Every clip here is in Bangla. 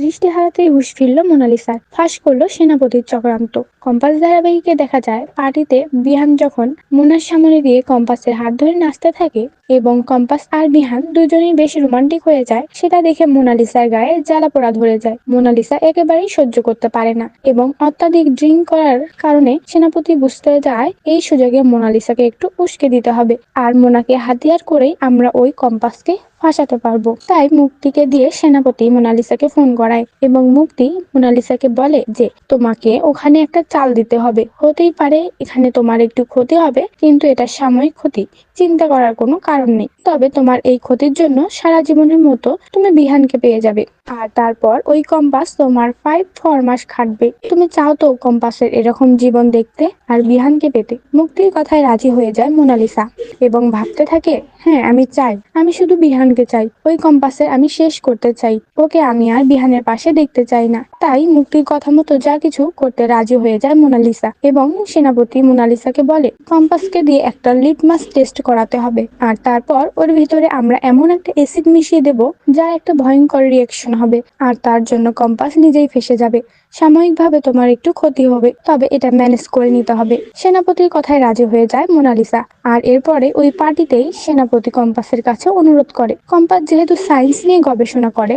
দৃষ্টি হারাতেই হুঁশ ফিরল মোনালিসার। ফাঁস করলো সেনাপতির চক্রান্ত। কম্পাস ধারাবাহিকে দেখা যায় পার্টিতে বিহান যখন মোনার সামনে দিয়ে কম্পাসের হাত ধরে নাচতে থাকে এবং কম্পাস আর বিহান দুজনেই বেশ রোমান্টিক হয়ে যায়, সেটা দেখে মোনালিসার গায়ে জ্বালা পোড়া ধরে যায়। মোনালিসা একেবারেই সহ্য করতে পারে না এবং অত্যাধিক ড্রিঙ্ক করার কারণে সেনাপতি বুঝতে যায় এই সুযোগে মোনালিসাকে একটু উস্কে দিতে হবে, আর মোনাকে হাতিয়ার করেই আমরা ওই কম্পাসকে ফাঁসাতে পারবো। তাই মুক্তিকে দিয়ে সেনাপতি মোনালিসাকে ফোন করায় এবং মুক্তি মোনালিসাকে বলে যে তোমাকে ওখানে একটা চাল দিতে হবে। হতেই পারে এখানে তোমার একটু ক্ষতি হবে, কিন্তু এটা সাময়িক ক্ষতি, চিন্তা করার কোনো কারণ নেই। তবে তোমার এই ক্ষতির জন্য সারা জীবনের মতো তুমি বিহানকে পেয়ে যাবে, আর তারপর ওই কম্পাস তোমার 5-4 মাস খাটবে। তুমি চাও তো কম্পাসের এরকম জীবন দেখতে আর বিহানকে পেতে? মুক্তির কথায় রাজি হয়ে যায় মোনালিসা এবং ভাবতে থাকে, হ্যাঁ আমি চাই, আমি শুধু বিহানকে চাই, ওই কম্পাসের আমি শেষ করতে চাই, ওকে আমি আর বিহানের পাশে দেখতে চাই না। তাই মুক্তির কথা মতো যা কিছু করতে রাজি হয়ে যায় মোনালিসা এবং সেনাপতি মোনালিসাকে বলে কম্পাসকে দিয়ে একটা লিটমাস টেস্ট করাতে হবে, আর তারপর ওর ভিতরে আমরা এমন একটা অ্যাসিড মিশিয়ে দেব যা একটা ভয়ঙ্কর রিয়েকশন হবে, আর তার জন্য কম্পাস নিজেই ফেসে যাবে। সাময়িকভাবে তোমার একটু ক্ষতি হবে, তবে এটা ম্যানেজ করে নিতে হবে। সেনাপতির কথায় রাজি হয়ে যায় মোনালিসা, আর এরপরে ওই পার্টিতেই সেনাপতি কম্পাসের কাছে অনুরোধ করে। কম্পাস যেহেতু সায়েন্স নিয়ে গবেষণা করে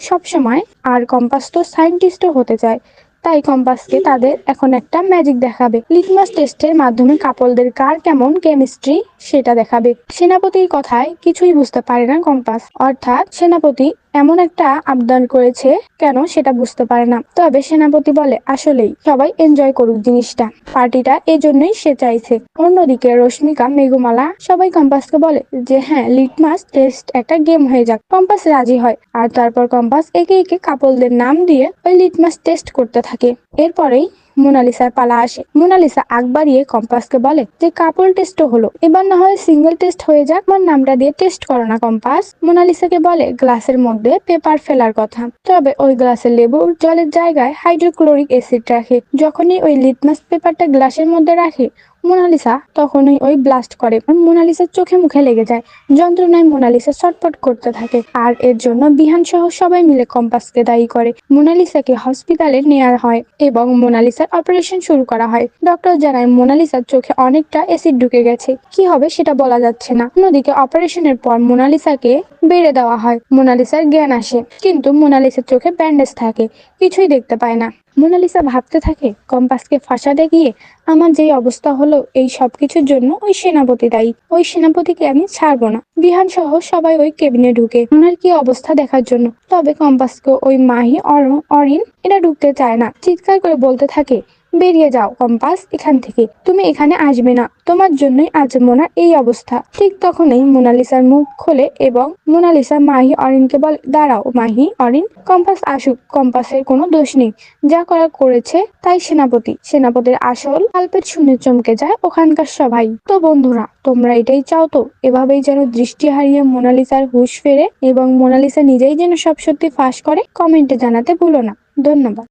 সব সময়, আর কম্পাস তো সায়েন্টিস্টও হতে চায়, তাই কম্পাসকে তাদের এখন একটা ম্যাজিক দেখাবে। লিটমাস টেস্টের মাধ্যমে কাপলদের কার কেমন কেমিস্ট্রি সেটা দেখাবে। সেনাপতির কথায় কিছুই বুঝতে পারে না কম্পাস, অর্থাৎ সেনাপতি এমন একটা আবদার করেছে কেন সেটা বুঝতে পারে না। তবে সেনাপতি বলে আসলেই সবাই এনজয় করুক জিনিসটা, পার্টিটা এজন্যই সে চাইছে। অন্যদিকে রশ্মিকা, মেঘমালা সবাই কম্পাসকে বলে যে হ্যাঁ লিটমাস টেস্ট একটা গেম হয়ে যাক। কম্পাস রাজি হয়, আর তারপর কম্পাস একে একে কাপলদের নাম দিয়ে ওই লিটমাস টেস্ট করতে থাকে। এরপরেই মোনালিসার পালা আসে। মোনালিসা আগ বাড়িয়ে কম্পাসকে বলে যে কাপল টেস্টও হলো, এবার না হয় সিঙ্গেল টেস্ট হয়ে যাক, আমার নামটা দিয়ে টেস্ট করো না কম্পাস। মোনালিসাকে বলে গ্লাসের মধ্যে পেপার ফেলার কথা, তবে ওই গ্লাসে লেবুর জলের জায়গায় হাইড্রোক্লোরিক অ্যাসিড রাখে। যখনই ওই লিটমাস পেপারটা গ্লাসের মধ্যে রাখে মোনালিসা তখনই ওই ব্লাস্ট করে, মোনালিসার চোখে মুখে লেগে যায়। যন্ত্রণায় মোনালিসা ছটফট করতে থাকে, আর এর জন্য বিহান সহ সবাই মিলে কম্পাসকে দায়ী করে। মোনালিসাকে হসপিটালে নেওয়া হয় এবং মোনালিসার অপারেশন শুরু করা হয়। ডক্টর জানায় মোনালিসার চোখে অনেকটা অ্যাসিড ঢুকে গেছে, কি হবে সেটা বলা যাচ্ছে না। অন্যদিকে অপারেশনের পর মোনালিসাকে বেড়ে দেওয়া হয়। মোনালিসার জ্ঞান আসে, কিন্তু মোনালিসার চোখে ব্যান্ডেজ থাকে, কিছুই দেখতে পায় না। মোনালিসা ভাবতে থাকে কম্পাসকে ফাঁসাতে গিয়ে আমার যেই অবস্থা হলো এই সবকিছুর জন্য ওই সেনাপতি দায়ী, ওই সেনাপতিকে আমি ছাড়বো না। বিহান সহ সবাই ওই কেবিনে ঢুকে ওনার কি অবস্থা দেখার জন্য, তবে কম্পাসকে ওই মাহি অরিন এটা ঢুকতে চায় না, চিৎকার করে বলতে থাকে বেরিয়ে যাও কম্পাস এখান থেকে, তুমি এখানে আসবে না, তোমার জন্যই আজ মোনার এই অবস্থা। ঠিক তখনই মোনালিসার মুখ খোলে এবং মোনালিসা মাহি অরিনকে বলে দাঁড়াও মাহি অরিন, কম্পাস আসুক, কম্পাসের কোনো দোষ নেই, যা করার করেছে। তাই সেনাপতির আসল কালপেট শুনে চমকে যায় ওখানকার সবাই। তো বন্ধুরা তোমরা এটাই চাও তো এভাবেই যেন দৃষ্টি হারিয়ে মোনালিসার হুঁশ ফেরে এবং মোনালিসা নিজেই যেন সব সত্যি ফাঁস করে? কমেন্টে জানাতে ভুলো না। ধন্যবাদ।